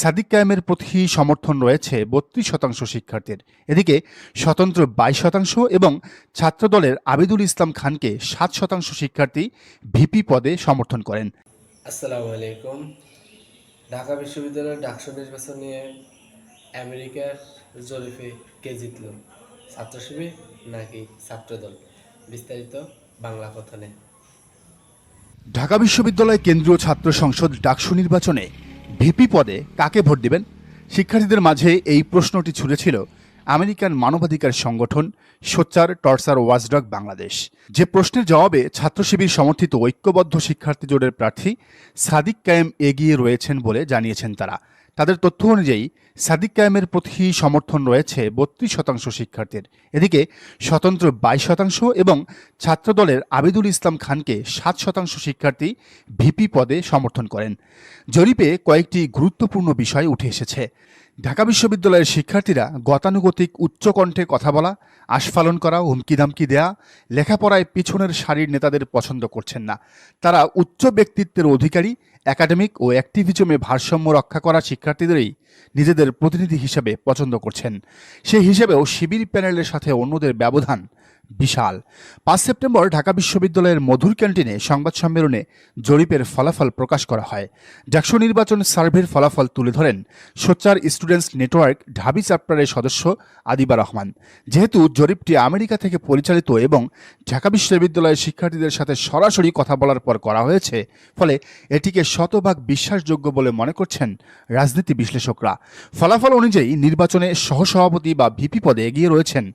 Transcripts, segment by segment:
সাদিক কায়েমের প্রতি সমর্থন রয়েছে ৩২% শিক্ষার্থীর। এদিকে স্বতন্ত্র ২২% এবং ছাত্রদলের আবিদুল ইসলাম খানকে ৭% শিক্ষার্থী ভিপি পদে সমর্থন করেন। আসসালামু আলাইকুম। ঢাকা বিশ্ববিদ্যালয়ের ডাকসু নির্বাচন নিয়ে আমেরিকার জরিপে কে জিতল, ছাত্র শিবির নাকি ছাত্রদল? বিস্তারিত বাংলা কথনে। ঢাকা বিশ্ববিদ্যালয় কেন্দ্রীয় ছাত্র সংসদ ডাকসু নির্বাচনে ভিপি পদে কাকে ভোট দিবেন? শিক্ষার্থীদের মাঝে এই প্রশ্নটি ছুড়েছিল আমেরিকান মানবাধিকার সংগঠন সোচ্চার টর্চার ওয়াচডগ বাংলাদেশ। যে প্রশ্নের জবাবে ছাত্র শিবির সমর্থিত ঐক্যবদ্ধ শিক্ষার্থী জোটের প্রার্থী সাদিক কায়েম এগিয়ে রয়েছেন বলে জানিয়েছেন তারা। তাদের তথ্য অনুযায়ী সাদিক কায়েমের প্রতি সমর্থন রয়েছে ৩২% শিক্ষার্থীর। এদিকে স্বতন্ত্র ২২% এবং ছাত্রদলের আবিদুল ইসলাম খানকে ৭% শিক্ষার্থী ভিপি পদে সমর্থন করেন। জরিপে কয়েকটি গুরুত্বপূর্ণ বিষয় উঠে এসেছে। ঢাকা বিশ্ববিদ্যালয়ের শিক্ষার্থীরা গতানুগতিক উচ্চকণ্ঠে কথা বলা, আস্ফালন করা, হুমকিধামকি দেয়া, লেখাপড়ায় পিছনের সারির নেতাদের পছন্দ করছেন না। তারা উচ্চ ব্যক্তিত্বের অধিকারী, একাডেমিক ও অ্যাক্টিভিজমে ভারসাম্য রক্ষা করা শিক্ষার্থীদেরই নিজেদের প্রতিনিধি হিসেবে পছন্দ করছেন। সেই হিসেবেও শিবির প্যানেলের সাথে অন্যদের ব্যবধান বিশাল। ৫ সেপ্টেম্বর ঢাকা বিশ্ববিদ্যালয়ের মধুর ক্যান্টিনে সংবাদ সম্মেলনে জরিপের ফলাফল প্রকাশ করা হয়। ডাকসু নির্বাচন সার্ভের ফলাফল তুলে ধরেন সোচ্চার স্টুডেন্টস নেটওয়ার্ক ঢাবি চ্যাপ্টারের সদস্য আদিবা রহমান। যেহেতু জরিপটি আমেরিকা থেকে পরিচালিত এবং ঢাকা বিশ্ববিদ্যালয়ের শিক্ষার্থীদের সাথে সরাসরি কথা বলার পর করা হয়েছে, ফলে এটিকে শতভাগ বিশ্বাসযোগ্য বলে মনে করছেন রাজনীতি বিশ্লেষকরা। ফলাফল অনুযায়ী নির্বাচনে সহসভাপতি বা ভিপি পদে এগিয়ে রয়েছেন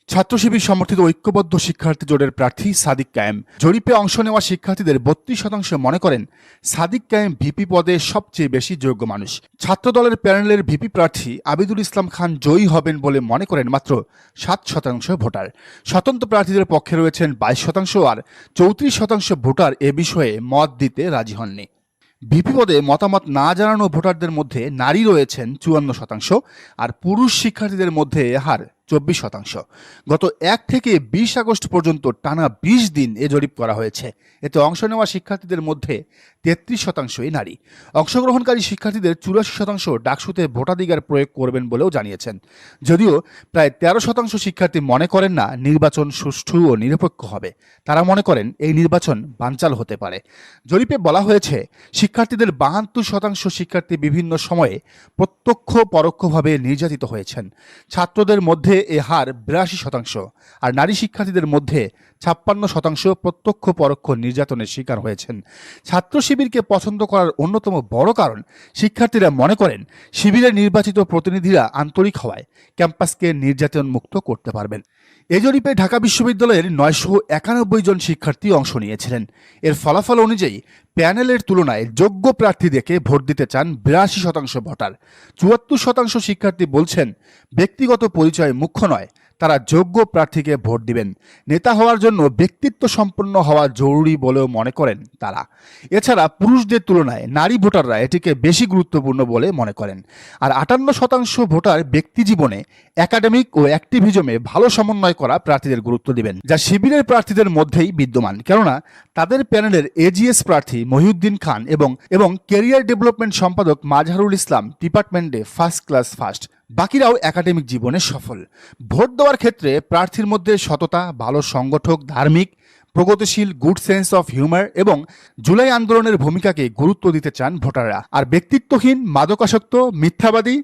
ছাত্র শিবির সমর্থিত ঐক্যবদ্ধ শিক্ষার্থী জোটের প্রার্থী সাদিক কায়েম। জরিপে অংশ নেওয়া শিক্ষার্থীদের ৩২% মনে করেন সাদিক কায়েম ভিপি পদে সবচেয়ে বেশি যোগ্য মানুষ। ছাত্রদলের প্যানেলের ভিপি প্রার্থী আবিদুল ইসলাম খান জয়ী হবেন বলে মনে করেন মাত্র ৭% ভোটার। স্বতন্ত্র প্রার্থীদের পক্ষে রয়েছেন ২২% আর ৩৪% ভোটার এ বিষয়ে মত দিতে রাজি হননি। ভিপি পদে মতামত না জানানো ভোটারদের মধ্যে নারী রয়েছেন ৫৪% আর পুরুষ শিক্ষার্থীদের মধ্যে এ হার ২৪%। গত ১ থেকে ২০ আগস্ট পর্যন্ত টানা ২০ দিন এ জরিপ করা হয়েছে। এতে অংশ নেওয়া শিক্ষার্থীদের মধ্যে ৩৩%ই নারী। অংশগ্রহণকারী শিক্ষার্থীদের ৮৪% ডাকসুতে ভোটাধিকার প্রয়োগ করবেন বলেও জানিয়েছেন। যদিও প্রায় ১৩% শিক্ষার্থী মনে করেন না নির্বাচন সুষ্ঠু ও নিরপেক্ষ হবে। তারা মনে করেন এই নির্বাচন বানচাল হতে পারে। জরিপে বলা হয়েছে শিক্ষার্থীদের ৭২% শিক্ষার্থী বিভিন্ন সময়ে প্রত্যক্ষ পরোক্ষভাবে নির্যাতিত হয়েছেন। ছাত্রদের মধ্যে এ হার ৮২% আর নারী শিক্ষার্থীদের মধ্যে ৫৬% প্রত্যক্ষ পরোক্ষ নির্যাতনের শিকার হয়েছেন। ছাত্র শিবিরকে পছন্দ করার অন্যতম বড় কারণ শিক্ষার্থীরা মনে করেন শিবিরের নির্বাচিত প্রতিনিধিরা আন্তরিক হওয়ায় ক্যাম্পাসকে নির্যাতন মুক্ত করতে পারবেন। এই জরিপে ঢাকা বিশ্ববিদ্যালয়ের ৯৯১ জন শিক্ষার্থী অংশ নিয়েছিলেন। এর ফলাফল অনুযায়ী প্যানেলের তুলনায় যোগ্য প্রার্থী দেখে ভোট দিতে চান ৮২% ভোটার। ৭৪% শিক্ষার্থী বলছেন ব্যক্তিগত পরিচয় মুখ্য নয়, তারা যোগ্য প্রার্থীকে ভোট দিবেন। নেতা হওয়ার জন্য ব্যক্তিত্ব সম্পন্ন হওয়া জরুরি বলেও মনে করেন তারা। এছাড়া পুরুষদের তুলনায় নারী ভোটাররা এটিকে বেশি গুরুত্বপূর্ণ বলে মনে করেন। আর ৫৮% ভোটার ব্যক্তি জীবনে একাডেমিক ও অ্যাক্টিভিজমে ভালো সমন্বয় করা প্রার্থীদের গুরুত্ব দিবেন, যা শিবিরের প্রার্থীদের মধ্যেই বিদ্যমান। কেননা তাদের প্যানেলের এজিএস প্রার্থী মহিউদ্দিন খান এবং ক্যারিয়ার ডেভেলপমেন্ট সম্পাদক মাজহারুল ইসলাম ডিপার্টমেন্টে ফার্স্ট ক্লাস ফার্স্ট। বাকিরাও একাডেমিক জীবনে সফল। ভোট দেওয়ার ক্ষেত্রে প্রার্থীর মধ্যে সততা, ভালো সংগঠক, ধার্মিক, প্রগতিশীল, গুড সেন্স অফ হিউমার এবং জুলাই আন্দোলনের ভূমিকাকে গুরুত্ব দিতে চান ভোটাররা। আর ব্যক্তিত্বহীন, মাদকাসক্ত, মিথ্যাবাদী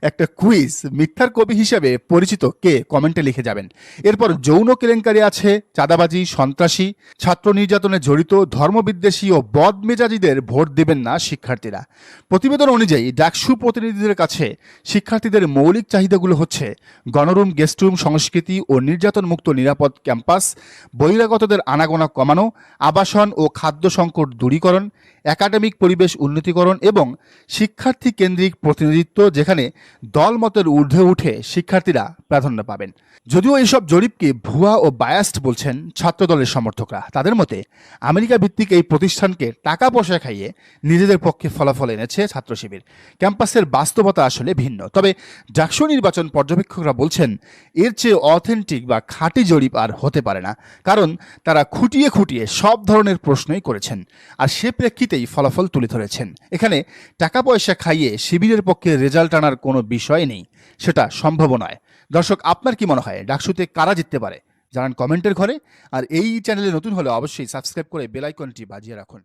একটা কুইজ, মিথ্যার কবি হিসেবে পরিচিত কে কমেন্টে লিখে যাবেন। এরপর যৌন কেলেঙ্কারি আছে, চাঁদাবাজি, সন্ত্রাসী, ছাত্র নির্যাতনে জড়িত, ধর্মবিদ্বেষী ও বদমেজাজিদের ভোট দেবেন না শিক্ষার্থীরা। প্রতিবেদন অনুযায়ী ডাকসু প্রতিনিধিদের কাছে শিক্ষার্থীদের মৌলিক চাহিদাগুলো হচ্ছে গণরুম, গেস্টরুম, সংস্কৃতি ও নির্যাতন মুক্ত নিরাপদ ক্যাম্পাস, বহিরাগতদের আনাগোনা কমানো, আবাসন ও খাদ্য সংকট দূরীকরণ, একাডেমিক পরিবেশ উন্নতিকরণ এবং শিক্ষার্থী কেন্দ্রিক প্রতিনিধিত্ব, যেখানে দলমতের ঊর্ধ্বে উঠে শিক্ষার্থীরা প্রাধান্য পাবেন। যদিও এইসব জরিপকে ভুয়া ও বায়াস্ট বলছেন ছাত্রদলের সমর্থকরা। তাদের মতে আমেরিকা ভিত্তিক এই প্রতিষ্ঠানকে টাকা পয়সা খাইয়ে নিজেদের পক্ষে ফলাফল এনেছে ছাত্র শিবির। ক্যাম্পাসের বাস্তবতা আসলে ভিন্ন। তবে ডাকসু নির্বাচন পর্যবেক্ষকরা বলছেন এর চেয়ে অথেন্টিক বা খাঁটি জরিপ আর হতে পারে না, কারণ তারা খুঁটিয়ে খুঁটিয়ে সব ধরনের প্রশ্নই করেছেন। আর সে প্রেক্ষিতে প্রেক্ষিতেই ফলাফল তুলে ধরেছেন। এখানে টাকা পয়সা খাইয়ে শিবিরের পক্ষে রেজাল্ট আনার কোনো বিষয় নেই, সেটা সম্ভব নয়। দর্শক, আপনার কি মনে হয় ডাকসুতে কারা জিততে পারে? জানান কমেন্টের ঘরে। আর এই চ্যানেলে নতুন হলে অবশ্যই সাবস্ক্রাইব করে বেল আইকনটি বাজিয়ে রাখুন।